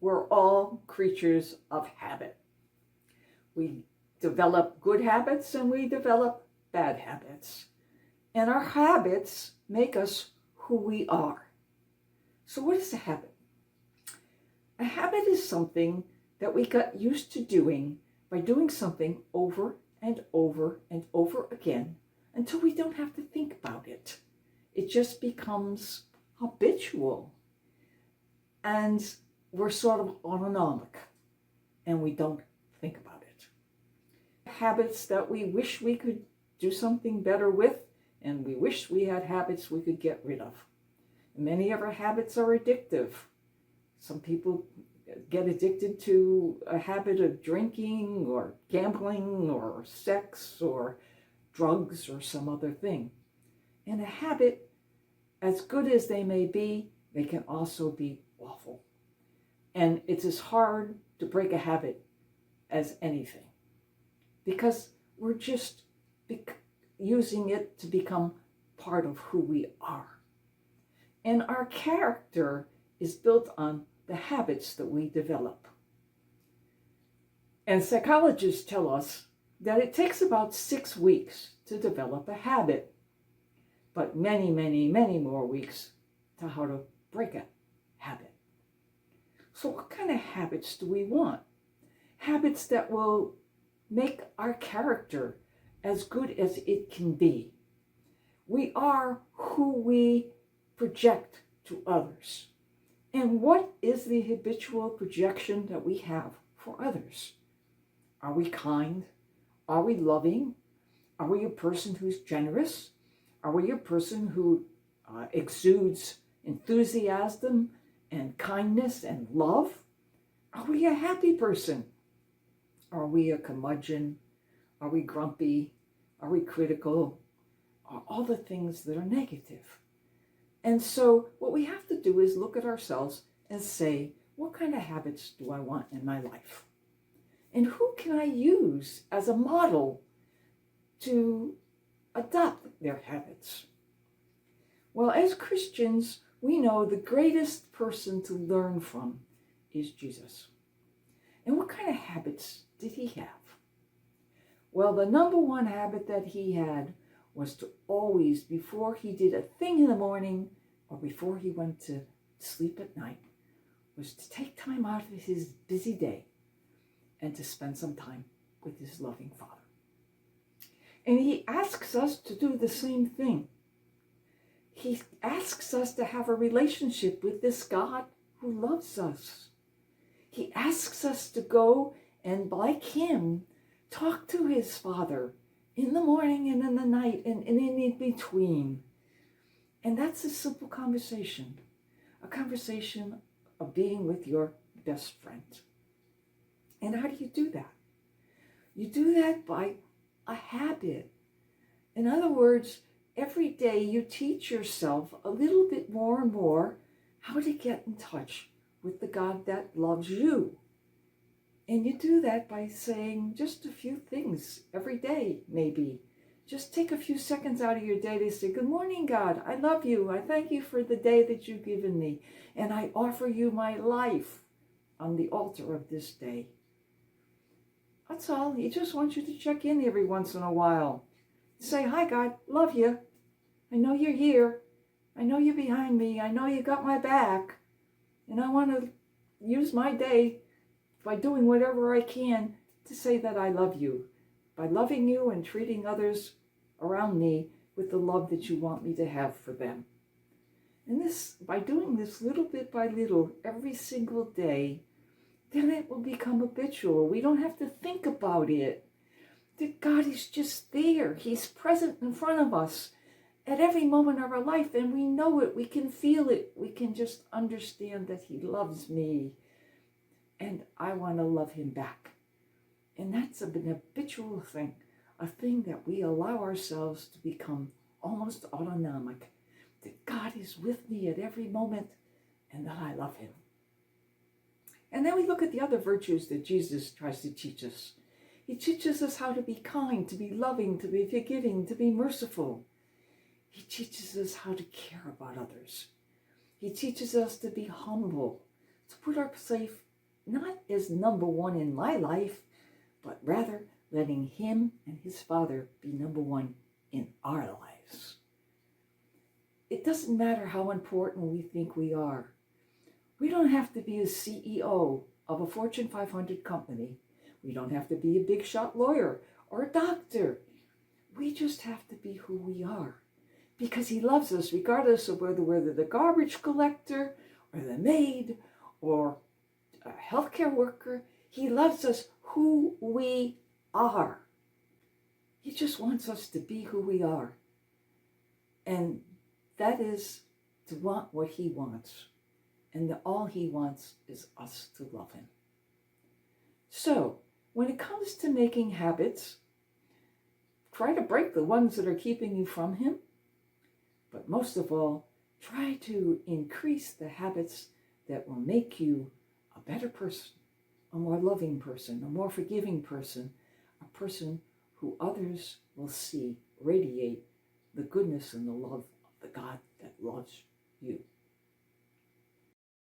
we're all creatures of habit. We develop good habits and we develop bad habits. And our habits make us who we are. So what is a habit? A habit is something that we got used to doing by doing something over and over and over again until we don't have to think about it. It just becomes habitual. And we're sort of autonomic and we don't think about it. Habits that we wish we could do something better with, and we wish we had habits we could get rid of. Many of our habits are addictive. Some people get addicted to a habit of drinking or gambling or sex or drugs or some other thing. And a habit, as good as they may be, they can also be awful. And it's as hard to break a habit as anything, because we're just using it to become part of who we are. And our character is built on the habits that we develop. And psychologists tell us that it takes about 6 weeks to develop a habit, but many, many, many more weeks to how to break a habit. So what kind of habits do we want? Habits that will make our character as good as it can be. We are who we project to others. And what is the habitual projection that we have for others? Are we kind? Are we loving? Are we a person who's generous? Are we a person who exudes enthusiasm and kindness and love? Are we a happy person? Are we a curmudgeon? Are we grumpy? Are we critical? Are all the things that are negative? And so what we have to do is look at ourselves and say, what kind of habits do I want in my life? And who can I use as a model to adopt their habits? Well, as Christians, we know the greatest person to learn from is Jesus. And what kind of habits did he have? Well, the number one habit that he had was to always, before he did a thing in the morning or before he went to sleep at night, was to take time out of his busy day and to spend some time with his loving Father. And he asks us to do the same thing. He asks us to have a relationship with this God who loves us. He asks us to go and, like him, talk to his Father in the morning and in the night and in between. And that's a simple conversation, a conversation of being with your best friend. And how do you do that? You do that by a habit. In other words, every day you teach yourself a little bit more and more how to get in touch with the God that loves you. And you do that by saying just a few things every day, maybe. Just take a few seconds out of your day to say, good morning, God. I love you. I thank you for the day that you've given me. And I offer you my life on the altar of this day. That's all. He just wants you to check in every once in a while. Say, hi, God. Love you. I know you're here. I know you're behind me. I know you got my back. And I want to use my day by doing whatever I can to say that I love you, by loving you and treating others around me with the love that you want me to have for them. And this, by doing this little bit by little every single day, then it will become habitual. We don't have to think about it. That God is just there. He's present in front of us at every moment of our life, and we know it. We can feel it. We can just understand that he loves me. And I want to love him back. And that's an habitual thing, a thing that we allow ourselves to become almost autonomic, that God is with me at every moment and that I love him. And then we look at the other virtues that Jesus tries to teach us. He teaches us how to be kind, to be loving, to be forgiving, to be merciful. He teaches us how to care about others. He teaches us to be humble, to put not as number one in my life, but rather letting him and his Father be number one in our lives. It doesn't matter how important we think we are. We don't have to be a CEO of a Fortune 500 company. We don't have to be a big shot lawyer or a doctor. We just have to be who we are, because he loves us regardless of whether we're the garbage collector or the maid or a healthcare worker. He loves us who we are. He just wants us to be who we are. And that is to want what he wants. And all he wants is us to love him. So, when it comes to making habits, try to break the ones that are keeping you from him. But most of all, try to increase the habits that will make you a better person, a more loving person, a more forgiving person, a person who others will see radiate the goodness and the love of the God that loves